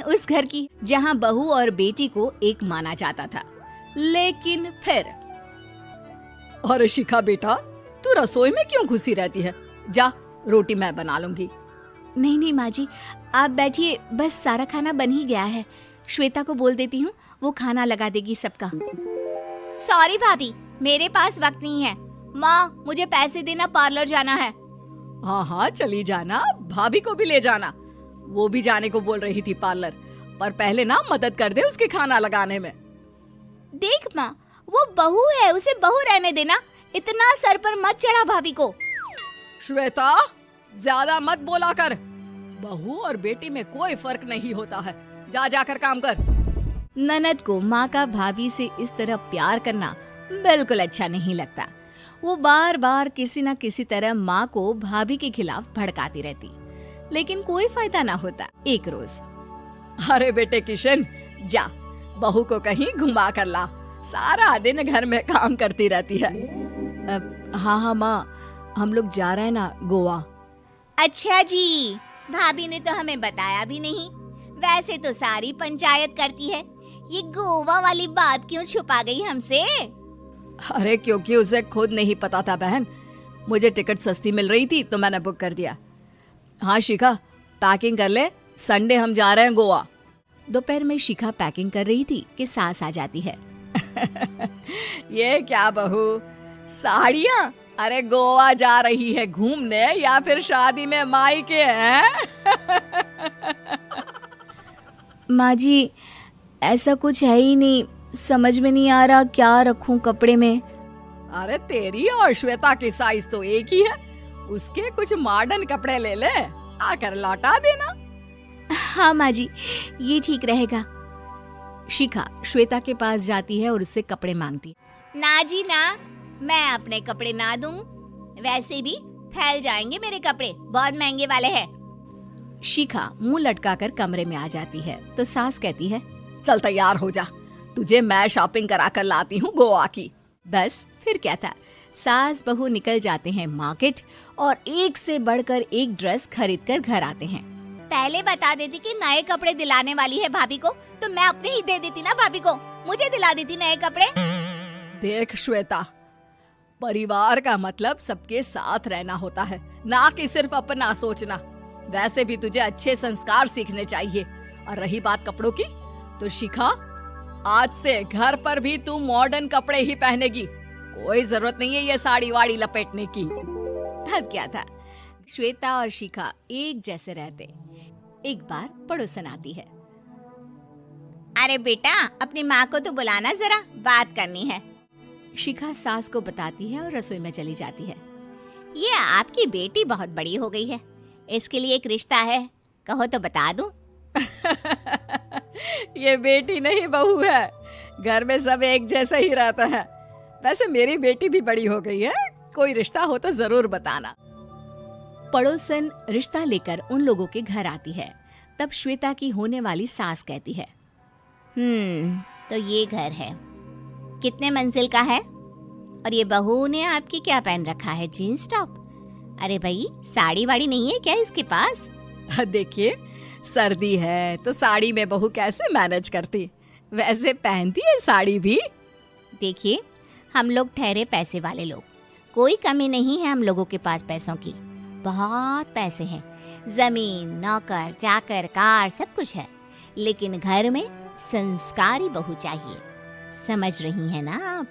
उस घर की जहाँ बहू और बेटी को एक माना जाता था। लेकिन फिर अरे शिखा बेटा, तू रसोई में क्यों घुसी रहती है? जा, रोटी मैं बना लूंगी। नहीं नहीं माँ जी, आप बैठिए, बस सारा खाना बन ही गया है। श्वेता को बोल देती हूँ, वो खाना लगा देगी सबका। सॉरी भाभी, मेरे पास वक्त नहीं है। माँ, मुझे पैसे देना, पार्लर जाना है। हाँ हाँ चली जाना, भाभी को भी ले जाना। वो भी जाने को बोल रही थी पार्लर, पर पहले ना मदद कर दे उसके खाना लगाने में। देख माँ, वो बहू है, उसे बहू रहने देना, इतना सर पर मत चढ़ा भाभी को। श्वेता, ज्यादा मत बोला कर। बहू और बेटी में कोई फर्क नहीं होता है। जा जाकर काम कर। ननद को माँ का भाभी से इस तरह प्यार करना बिल्कुल अच्छा नहीं लगता। वो बार बार किसी न किसी तरह माँ को भाभी के खिलाफ भड़काती रहती, लेकिन कोई फायदा ना होता। एक रोज, अरे बेटे किशन, जा बहू को कहीं घुमा कर ला। सारा दिन घर में काम करती रहती है। हाँ हाँ माँ, हम लोग जा रहे हैं ना गोवा। अच्छा जी, भाभी ने तो हमें बताया भी नहीं। वैसे तो सारी पंचायत करती है, ये गोवा वाली बात क्यों छुपा गई हमसे? अरे क्योंकि उसे खुद नहीं पता था बहन। मुझे टिकट सस्ती मिल रही थी तो मैंने बुक कर दिया। हाँ शिखा, पैकिंग कर ले, संडे हम जा रहे हैं गोवा। दोपहर में शिखा पैकिंग कर रही थी कि सास आ जाती है। ये क्या बहू, साड़ियाँ? अरे गोवा जा रही है घूमने या फिर शादी में मायके हैं? माँ जी, ऐसा कुछ है ही नहीं, समझ में नहीं आ रहा क्या रखूं कपड़े में। अरे तेरी और श्वेता की साइज तो एक ही है। उसके कुछ मॉडर्न कपड़े ले ले, आकर लौटा देना। हाँ माँ जी, ये ठीक रहेगा। शिखा श्वेता के पास जाती है और उससे कपड़े मांगती। ना जी ना, मैं अपने कपड़े ना दूं, वैसे भी फैल जाएंगे मेरे कपड़े, बहुत महंगे वाले हैं। शिखा मुंह लटकाकर कमरे में आ जाती है तो सास कहती है, चल तैयार हो जा, तुझे मैं शॉपिंग करा कर लाती हूँ गोवा की। बस फिर क्या था, सास बहू निकल जाते हैं मार्केट और एक से बढ़कर एक ड्रेस खरीद कर घर आते हैं। पहले बता देती कि नए कपड़े दिलाने वाली है भाभी को, तो मैं अपने ही दे देती ना भाभी को, मुझे दिला देती नए कपड़े। देख श्वेता, परिवार का मतलब सबके साथ रहना होता है, ना कि सिर्फ अपना सोचना। वैसे भी तुझे अच्छे संस्कार सीखने चाहिए। और रही बात कपड़ों की, तो शिखा, आज से घर पर भी तू मॉडर्न कपड़े ही पहनेगी। कोई जरूरत नहीं है ये साड़ी वाड़ी लपेटने की। अब क्या था, श्वेता और शिखा एक जैसे रहते। एक बार पड़ोसन आती है। अरे बेटा, अपनी माँ को तो बुलाना, जरा बात करनी है। शिखा सास को बताती है और रसोई में चली जाती है। ये आपकी बेटी बहुत बड़ी हो गई है, इसके लिए एक रिश्ता है, कहो तो बता दूं। ये बेटी नहीं बहू है, घर में सब एक जैसा ही रहता है। वैसे मेरी बेटी भी बड़ी हो गई है, कोई रिश्ता हो तो जरूर बताना। पड़ोसन रिश्ता लेकर उन लोगों के घर आती है। तब श्वेता की होने वाली सास कहती है, तो ये घर है, कितने मंजिल का है? और ये बहू ने आपकी क्या पहन रखा है, जीन्स टॉप? अरे भाई, साड़ी वाड़ी नहीं है क्या इसके पास? देखिए, सर्दी है तो साड़ी में बहू कैसे मैनेज करती, वैसे पहनती है साड़ी भी। देखिए, हम लोग ठहरे पैसे वाले लोग, कोई कमी नहीं है हम लोगों के पास पैसों की, बहुत पैसे हैं, जमीन, नौकर चाकर, कार, सब कुछ है, लेकिन घर में संस्कारी बहू चाहिए। समझ रही हैं ना आप?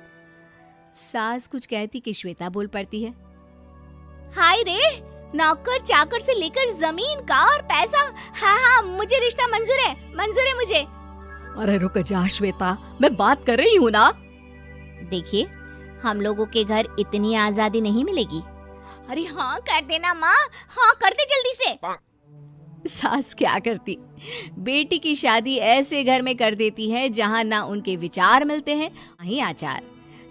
सास कुछ कहती कि श्वेता बोल पड़ती है, हाय रे, नौकर चाकर से लेकर जमीन, कार, पैसा, हाँ हाँ मुझे रिश्ता मंजूर है मुझे। अरे रुक जा श्वेता, मैं बात कर रही हूँ ना। देखिए, हम लोगों के घर इतनी आजादी नहीं मिलेगी। अरे हाँ कर देना माँ, हाँ कर दे जल्दी से। सास क्या करती, बेटी की शादी ऐसे घर में कर देती है जहाँ ना उनके विचार मिलते हैं ना ही आचार।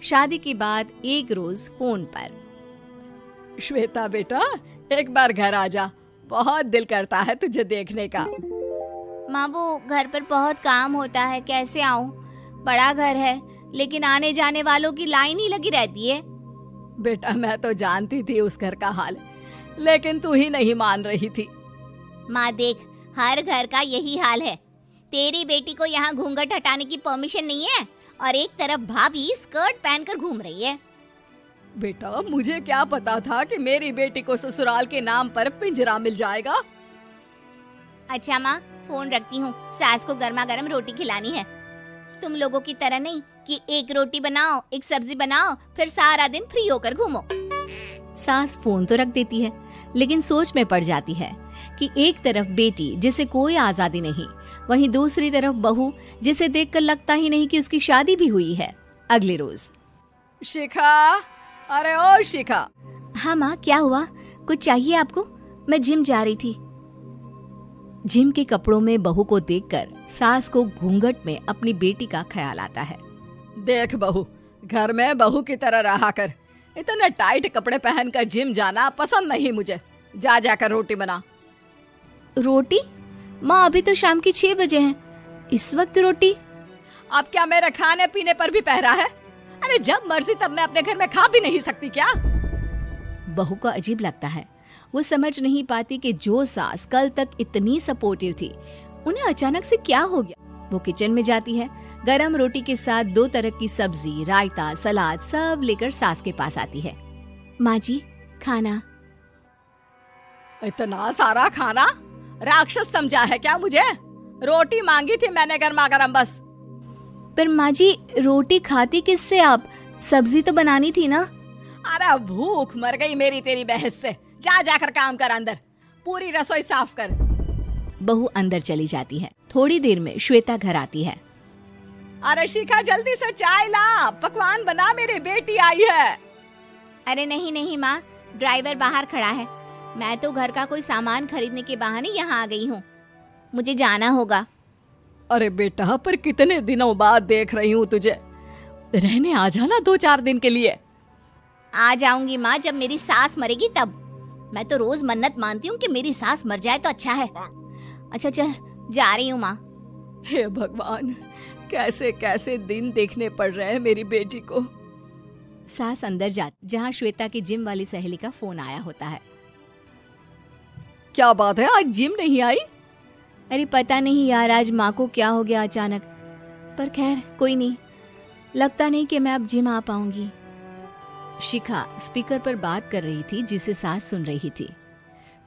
शादी के बाद एक रोज फोन पर, श्वेता बेटा, एक बार घर आ जा, बहुत दिल करता है तुझे देखने का। माँ, वो घर पर बहुत काम होता है, कैसे आऊँ? बड़ा घर है, लेकिन आने जाने वालों की लाइन ही लगी रहती है। बेटा, मैं तो जानती थी उस घर का हाल, लेकिन तू ही नहीं मान रही थी। माँ देख, हर घर का यही हाल है, तेरी बेटी को यहाँ घूंघट हटाने की परमिशन नहीं है और एक तरफ भाभी स्कर्ट पहनकर घूम रही है। बेटा मुझे क्या पता था कि मेरी बेटी को ससुराल के नाम पर पिंजरा मिल जाएगा। अच्छा माँ, फोन रखती हूँ, सास को गर्मा गर्म रोटी खिलानी है। तुम लोगों की तरह नहीं कि एक रोटी बनाओ, एक सब्जी बनाओ, फिर सारा दिन फ्री होकर घूमो। सास फोन तो रख देती है, लेकिन सोच में पड़ जाती है कि एक तरफ बेटी जिसे कोई आजादी नहीं, वहीं दूसरी तरफ बहू जिसे देखकर लगता ही नहीं कि उसकी शादी भी हुई है। अगले रोज। शिखा, अरे ओ शिखा। हाँ माँ, क्या हुआ? कुछ चाहिए आपको? मैं जिम जा रही थी। जिम के कपड़ों में बहू को देखकर सास को घूंघट में अपनी बेटी का ख्याल आता है। देख बहू, घर में बहू की तरह रहा कर। इतने टाइट कपड़े पहनकर जिम जाना पसंद नहीं मुझे। जा जाकर रोटी बना। रोटी? माँ अभी तो शाम की 6 बजे हैं, इस वक्त रोटी? अब क्या मेरे खाने पीने पर भी पहरा है? अरे जब मर्जी तब मैं अपने घर में खा भी नहीं सकती क्या? बहू को अजीब लगता है। वो समझ नहीं पाती कि जो सास कल तक इतनी सपोर्टिव थी, उन्हें अचानक से क्या हो गया। वो किचन में जाती है, गरम रोटी के साथ 2 तरह की सब्जी, रायता, सलाद सब लेकर सास के पास आती है। माँ जी, खाना। इतना सारा खाना? राक्षस समझा है क्या मुझे? रोटी मांगी थी मैंने गर्मा गर्म बस। पर माँ जी, रोटी खाती किससे आप? सब्जी तो बनानी थी ना। अरे भूख मर गई मेरी तेरी बहस से। जा जाकर काम कर, अंदर पूरी रसोई साफ कर। बहू अंदर चली जाती है। थोड़ी देर में श्वेता घर आती है। अरे शिखा, जल्दी से चाय ला, पकवान बना, मेरी बेटी आई है। अरे नहीं नहीं माँ, ड्राइवर बाहर खड़ा है। मैं तो घर का कोई सामान खरीदने के बहाने यहाँ आ गई हूँ, मुझे जाना होगा। अरे बेटा, पर कितने दिनों बाद देख रही हूँ तुझे, रहने आ जाना 2-4 दिन के लिए। आ जाऊंगी माँ, जब मेरी सास मरेगी तब। मैं तो रोज मन्नत मानती हूँ कि मेरी सास मर जाए तो अच्छा है। अच्छा चल, जा रही हूँ माँ। हे भगवान, कैसे कैसे दिन देखने पड़ रहे हैं मेरी बेटी को। सास अंदर जाती, जहाँ श्वेता की जिम वाली सहेली का फोन आया होता है। क्या बात है, आज जिम नहीं आई? अरे पता नहीं यार, आज माँ को क्या हो गया अचानक। पर खैर कोई नहीं, लगता नहीं कि मैं अब जिम आ पाऊंगी। शिखा स्पीकर पर बात कर रही थी, जिसे सास सुन रही थी।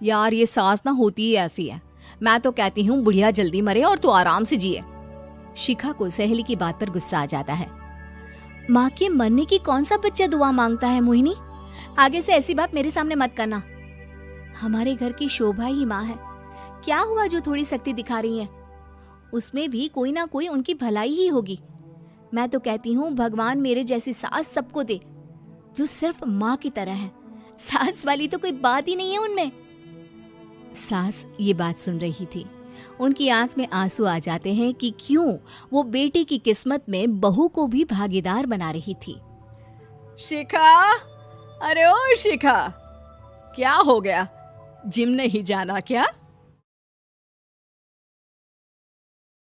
यार ये सास ना होती ही ऐसी है। मैं तो कहती हूँ बुढ़िया जल्दी मरे और तू आराम से जिए। शिखा को सहेली की बात पर गुस्सा आ जाता है। माँ के मरने की कौन सा बच्चा दुआ मांगता है मोहिनी? आगे से ऐसी बात मेरे सामने मत करना। हमारे घर की शोभा ही माँ है। क्या हुआ जो थोड़ी सख्ती दिखा रही है? उसमें भी कोई ना कोई उनकी भलाई ही होगी। मैं तो कहती हूँ भगवान मेरे जैसी सास सबको दे, जो सिर्फ माँ की तरह है। सास वाली तो कोई बात ही नहीं है उनमें। सास ये बात सुन रही थी। उनकी आंख में आंसू आ जाते हैं कि क्यों वो बेटी की किस्मत में बहू को भी भागीदार बना रही थी। शिखा, अरे ओ शिखा, क्या हो गया? जिम नहीं जाना क्या?